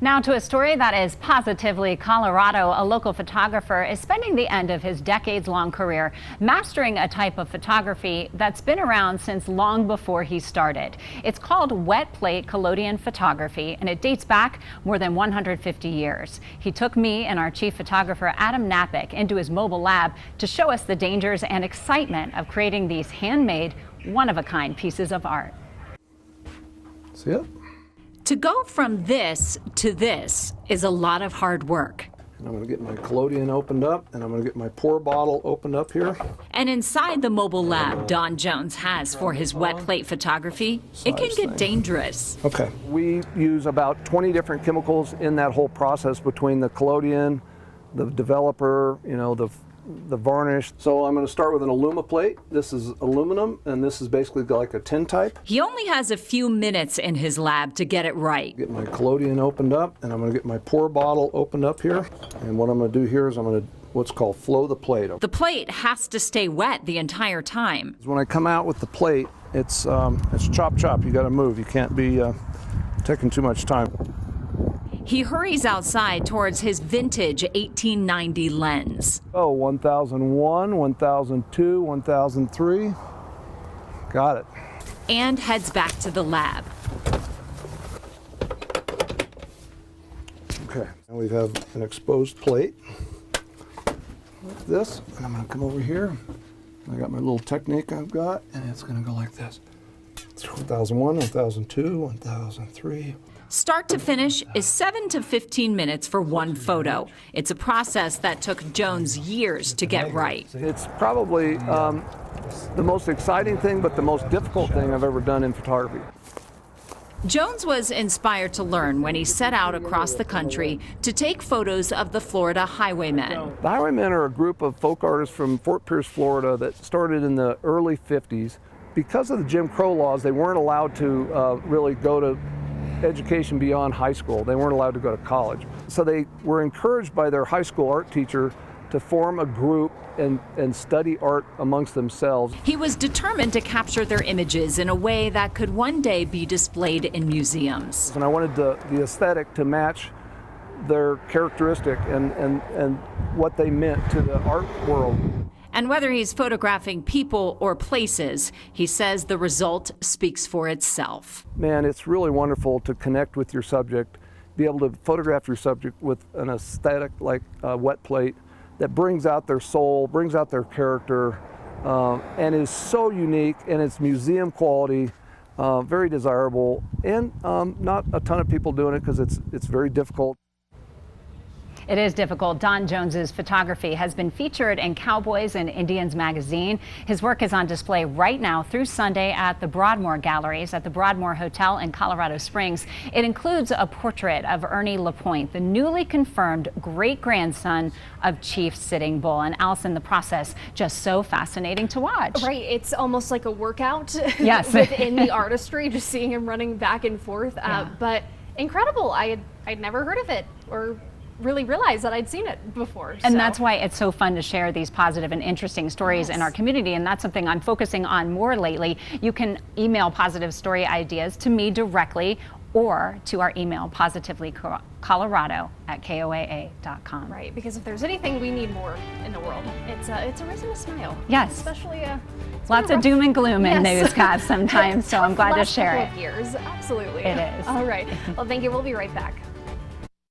Now to a story that is positively Colorado. A local photographer is spending the end of his decades-long career mastering a type of photography that's been around since long before he started. It's called wet plate collodion photography, and it dates back more than 150 years. He took me and our chief photographer Adam Napick into his mobile lab to show us the dangers and excitement of creating these handmade, one-of-a-kind pieces of art. See it? To go from this to this is a lot of hard work. And I'm going to get my collodion opened up, and I'm going to get my pour bottle opened up here. And inside the mobile lab Don Jones has for his wet plate photography, it can get dangerous. Okay. We use about 20 different chemicals in that whole process between the collodion, the developer, the varnish. So I'm going to start with an aluma plate. This is aluminum, and this is basically like a tin type. He only has a few minutes in his lab to get it right. Get my collodion opened up, and I'm going to get my pour bottle opened up here. And what I'm going to do here is I'm going to what's called flow the plate. The plate has to stay wet the entire time. When I come out with the plate, it's chop chop. You got to move. You can't be taking too much time. He hurries outside towards his vintage 1890 lens. Oh, 1001, 1002, 1003. Got it. And heads back to the lab. Okay, now we have an exposed plate like this, and I'm going to come over here. I got my little technique I've got, and it's going to go like this. It's 1001, 1002, 1003. Start to finish is 7 to 15 minutes for one photo. It's a process that took Jones years to get right. It's probably the most exciting thing, but the most difficult thing I've ever done in photography. Jones was inspired to learn when he set out across the country to take photos of the Florida Highwaymen. The Highwaymen are a group of folk artists from Fort Pierce, Florida that started in the early 50s. Because of the Jim Crow laws, they weren't allowed to really go to education beyond high school. They weren't allowed to go to college. So they were encouraged by their high school art teacher to form a group and study art amongst themselves. He was determined to capture their images in a way that could one day be displayed in museums. And I wanted the aesthetic to match their characteristic and what they meant to the art world. And whether he's photographing people or places, he says the result speaks for itself. Man, it's really wonderful to connect with your subject, be able to photograph your subject with an aesthetic like a wet plate that brings out their soul, brings out their character, and is so unique, and it's museum quality, very desirable, and not a ton of people doing it because it's very difficult. It is difficult. Don Jones's photography has been featured in Cowboys and Indians magazine. His work is on display right now through Sunday at the Broadmoor Galleries at the Broadmoor Hotel in Colorado Springs. It includes a portrait of Ernie LaPointe, the newly confirmed great-grandson of Chief Sitting Bull. And Allison, the process just so fascinating to watch. Right, it's almost like a workout. Yes. Within the artistry, just seeing him running back and forth. Yeah. But incredible. I'd never heard of it or really realized that I'd seen it before. And that's why it's so fun to share these positive and interesting stories in our community, and that's something I'm focusing on more lately. You can email positive story ideas to me directly or to our email positivelycolorado@koaa.com. Right, because if there's anything we need more in the world, it's a reason to smile. Yes. Especially lots of doom and gloom in Yes. newscasts sometimes, so I'm glad to share it. Years, absolutely. It is. All right. Well, thank you. We'll be right back.